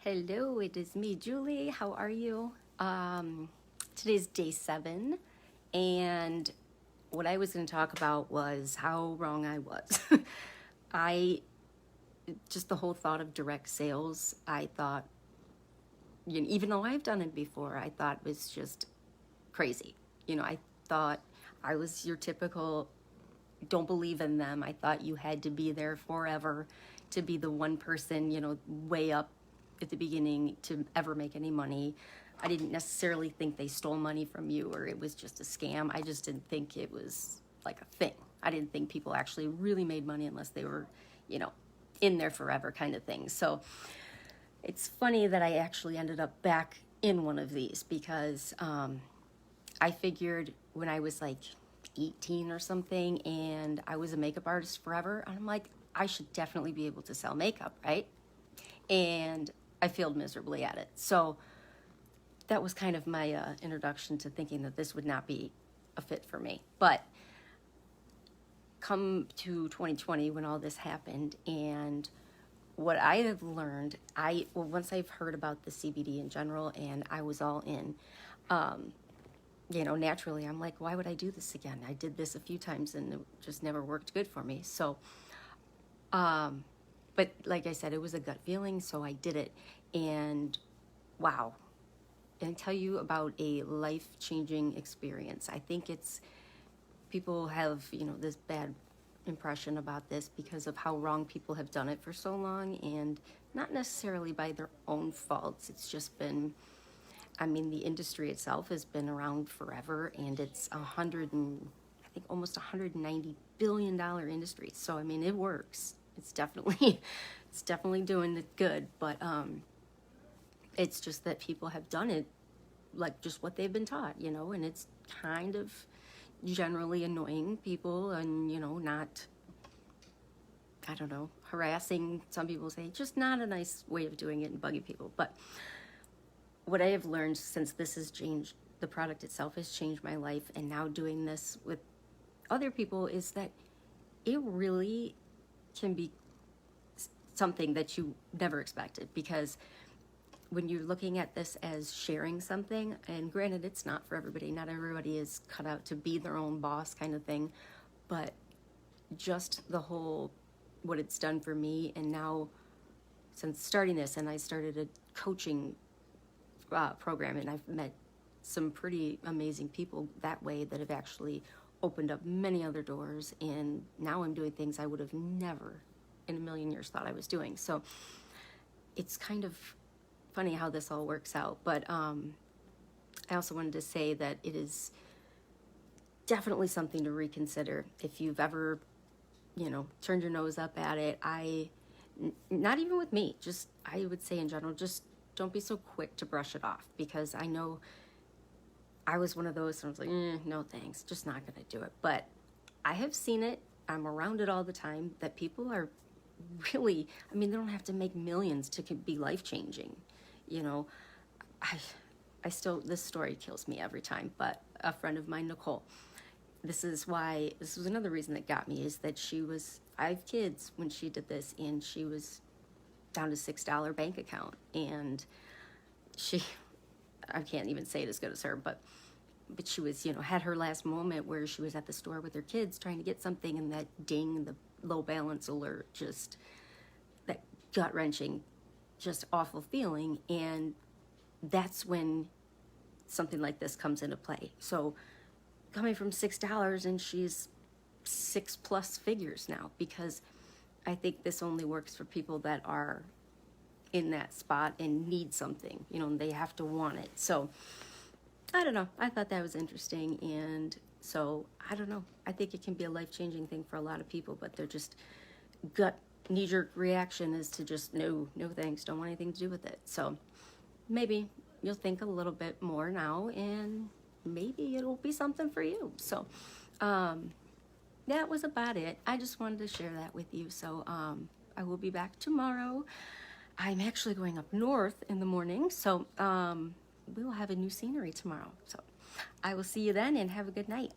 Hello, it is me, Julie. How are you? Today's day 7, and what I was going to talk about was how wrong I was. I just the whole thought of direct sales, I thought, even though I've done it before, I thought was just crazy. I thought I was your typical don't believe in them. I thought you had to be there forever to be the one person, way up at the beginning to ever make any money. I didn't necessarily think they stole money from you or it was just a scam. I just didn't think it was like a thing. I didn't think people actually really made money unless they were, in there forever kind of thing. So it's funny that I actually ended up back in one of these because I figured when I was like 18 or something and I was a makeup artist forever, and I'm like, I should definitely be able to sell makeup, right? And I failed miserably at it. So that was kind of my introduction to thinking that this would not be a fit for me. But come to 2020 when all this happened, and what I have learned, once I've heard about the CBD in general and I was all in, naturally I'm like, why would I do this again? I did this a few times and it just never worked good for me. So, but like I said, it was a gut feeling, so I did it. And wow, and I tell you about a life-changing experience. I think people have, this bad impression about this because of how wrong people have done it for so long, and not necessarily by their own faults. It's just been, the industry itself has been around forever, and it's almost $190 billion industry. So, it works. It's definitely doing it good, but it's just that people have done it like just what they've been taught, and it's kind of generally annoying people and, not, I don't know, harassing, some people say, just not a nice way of doing it and bugging people. But what I have learned since this has changed, the product itself has changed my life, and now doing this with other people, is that it really can be something that you never expected. Because when you're looking at this as sharing something, and granted, it's not for everybody, not everybody is cut out to be their own boss kind of thing, but just the whole, what it's done for me. And now since starting this, and I started a coaching program, and I've met some pretty amazing people that way that have actually opened up many other doors, and now I'm doing things I would have never in a million years thought I was doing. So it's kind of funny how this all works out. But I also wanted to say that it is definitely something to reconsider if you've ever, turned your nose up at it. Not even with me, just I would say in general, just don't be so quick to brush it off, because I know I was one of those, and I was like, no thanks, just not gonna do it. But I have seen it, I'm around it all the time, that people are really, they don't have to make millions to be life-changing. I still, this story kills me every time, but a friend of mine, Nicole, this was another reason that got me, is that she was 5 kids when she did this, and she was down to $6 bank account, and I can't even say it as good as her, but she was, had her last moment where she was at the store with her kids trying to get something, and that ding, the low balance alert, just that gut-wrenching, just awful feeling. And that's when something like this comes into play. So coming from $6, and she's 6+ figures now, because I think this only works for people that are in that spot and need something, they have to want it. So I don't know, I thought that was interesting. And so I don't know, I think it can be a life-changing thing for a lot of people, but they're just gut knee-jerk reaction is to just no thanks, don't want anything to do with it. So maybe you'll think a little bit more now, and maybe it'll be something for you. So that was about it. I just wanted to share that with you. So I will be back tomorrow. I'm actually going up north in the morning, so we will have a new scenery tomorrow. So I will see you then, and have a good night.